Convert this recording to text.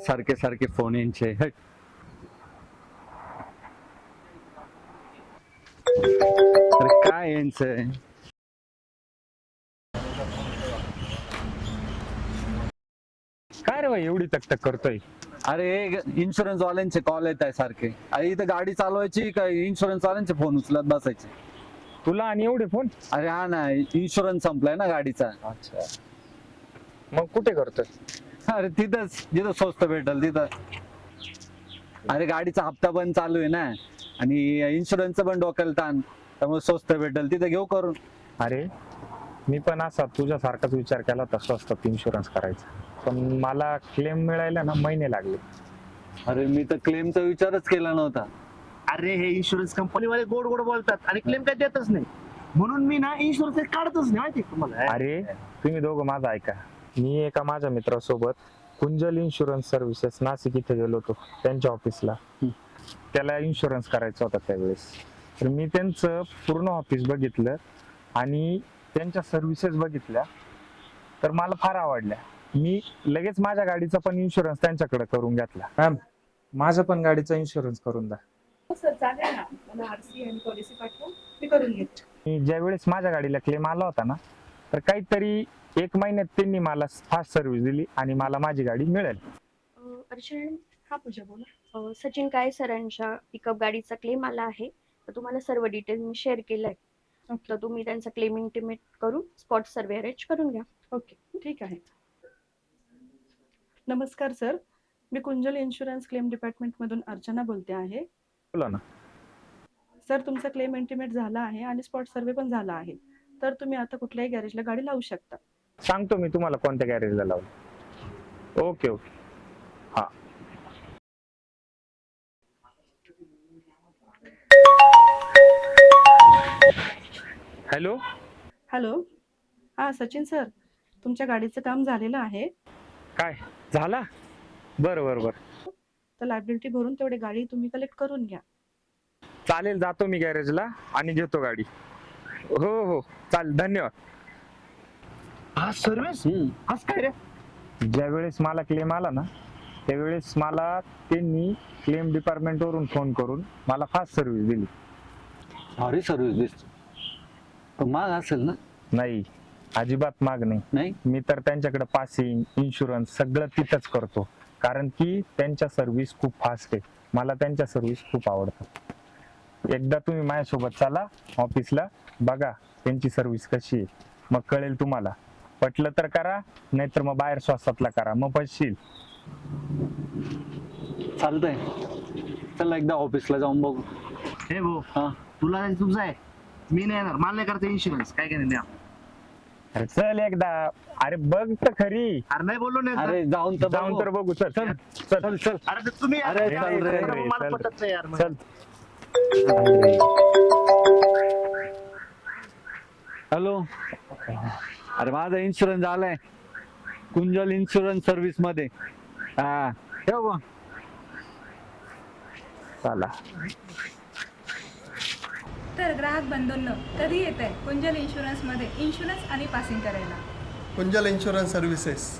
सारखे सारखे फोन यांचे हट. अरे काय यांचं काय रे भाई एवढी तकतक करतोय? अरे इन्शुरन्स वाल्यांचे कॉल येत आहे सारखे. अरे इथं गाडी चालवायची का इन्शुरन्स वाल्यांचे फोन उचलत बसायचे? तुला आणि एवढे फोन? अरे हा ना, इन्शुरन्स संपलाय ना गाडीचा. अच्छा, मग कुठे करतोय? अरे तिथंच जिथं स्वस्त भेटल तिथं. अरे गाडीचा हप्ता पण चालू आहे ना, आणि इन्शुरन्सचं पण डोक्याला ताण, त्यामुळे स्वस्त भेटल तिथं घेऊ करून. अरे मी पण असा तुझ्यासारखाच विचार केला होता स्वस्तात इन्शुरन्स करायचा, पण मला क्लेम मिळायला ना महिने लागले. अरे मी तर क्लेमचा विचारच केला नव्हता. अरे हे इन्शुरन्स कंपनीवाले गोड गोड बोलतात आणि क्लेम काय देतच नाही, म्हणून मी ना इन्शुरन्स काढतच नाही. माहिती तुम्हाला? अरे तुम्ही दोघं माझं ऐका. मी एका माझ्या मित्रासोबत कुंजल इन्शुरन्स सर्व्हिसेस नाशिक इथे गेलो होतो त्यांच्या ऑफिसला. त्याला इन्शुरन्स करायचा होता त्यावेळेस. तर मी त्यांचं पूर्ण ऑफिस बघितलं आणि त्यांच्या सर्व्हिसेस बघितल्या, तर मला फार आवडल्या. मी लगेच माझ्या गाडीचा पण इन्शुरन्स त्यांच्याकडे करून घेतला. मॅम, माझा पण गाडीचा इन्शुरन्स करून द्या. सर चालेल ना, मला आरसी आणि पॉलिसी पाठवा, मी करून घेते. ज्यावेळेस माझ्या गाडीला क्लेम आला होता ना, तर काहीतरी 1 महिन्यात त्यांनी मला फास्ट सर्व्हिस दिली आणि मला माझी गाडी मिळाली. अर्चना, हा पूजा बोला. सचिन काळे सरांच्या पिकअप गाडीचा क्लेम आला आहे, तर तुम्हाला सर्व डिटेल मी शेअर केलंय. तर तुम्ही त्यांचा क्लेम इंटिमेट करून स्पॉट सर्वे अरेंज करून घ्या. ओके, ठीक आहे. नमस्कार सर, मी कुंजल इन्शुरन्स क्लेम डिपार्टमेंट मधून अर्चना बोलते आहे. बोला ना. सर, तुमचा क्लेम इंटिमेट झाला आहे आणि स्पॉट सर्वे पण झाला आहे, तर तुम्ही आता कुठल्याही गॅरेजला गाडी लावू शकता. सांगतो मी तुम्हाला कोणत्या गॅरेजला लावलं. Okay okay. हा. हॅलो. हॅलो, हा सचिन सर, तुमच्या गाडीचं काम झालेलं आहे. काय झाला? बरं बरं बरं. तर लायबिलिटी भरून तेवढे गाडी तुम्ही कलेक्ट करून घ्या. चालेल, जातो मी गॅरेजला आणि घेतो गाडी. हो हो चालेल, धन्यवाद. हा सर्व्हिस आज काय रे? ज्यावेळेस मला क्लेम आला ना, त्यावेळेस मला त्यांनी क्लेम डिपार्टमेंट वरून फोन करून मला फास्ट सर्व्हिस दिली. सॉरी सर्व्हिस दिसतो, पण महाग असेल ना? नाही, अजिबात माग नाही. नाही, मी तर त्यांच्याकडे पासिंग इन्शुरन्स सगळं तिथंच करतो, कारण की त्यांच्या सर्व्हिस खूप फास्ट आहे. मला त्यांच्या सर्व्हिस खूप आवडतात. एकदा तुम्ही माझ्यासोबत चला ऑफिसला, बघा त्यांची सर्व्हिस कशी आहे, मग कळेल तुम्हाला. पटलं तर करा, नाहीतर मग बाहेर स्वस्तातला करा, मग पटशील. चालतंय, चला एकदा ऑफिसला जाऊन बघू. हे भाऊ, हा, तुला तुझं आहे, मी नाही येणार. मला नाही करता इन्शुरन्स. काय काय नाही. अरे चल एकदा, अरे बघ तर खरी. अरे नाही बोललो नाही. अरे जाऊन तर जाऊन तर बघू. चल चल चल चल. अरे ते तुम्ही अरे चल रे, मला चल. पटत नाही यार. चल. हॅलो, अरे माझा इन्शुरन्स आलाय कुंजल इन्शुरन्स सर्व्हिस मध्ये. हा ठेव बा. चला. तर ग्राहक बंधूंनो, कधी येत आहे कुंजल इन्शुरन्समध्ये इन्शुरन्स आणि पासिंग करायला? Kunjal insurance services.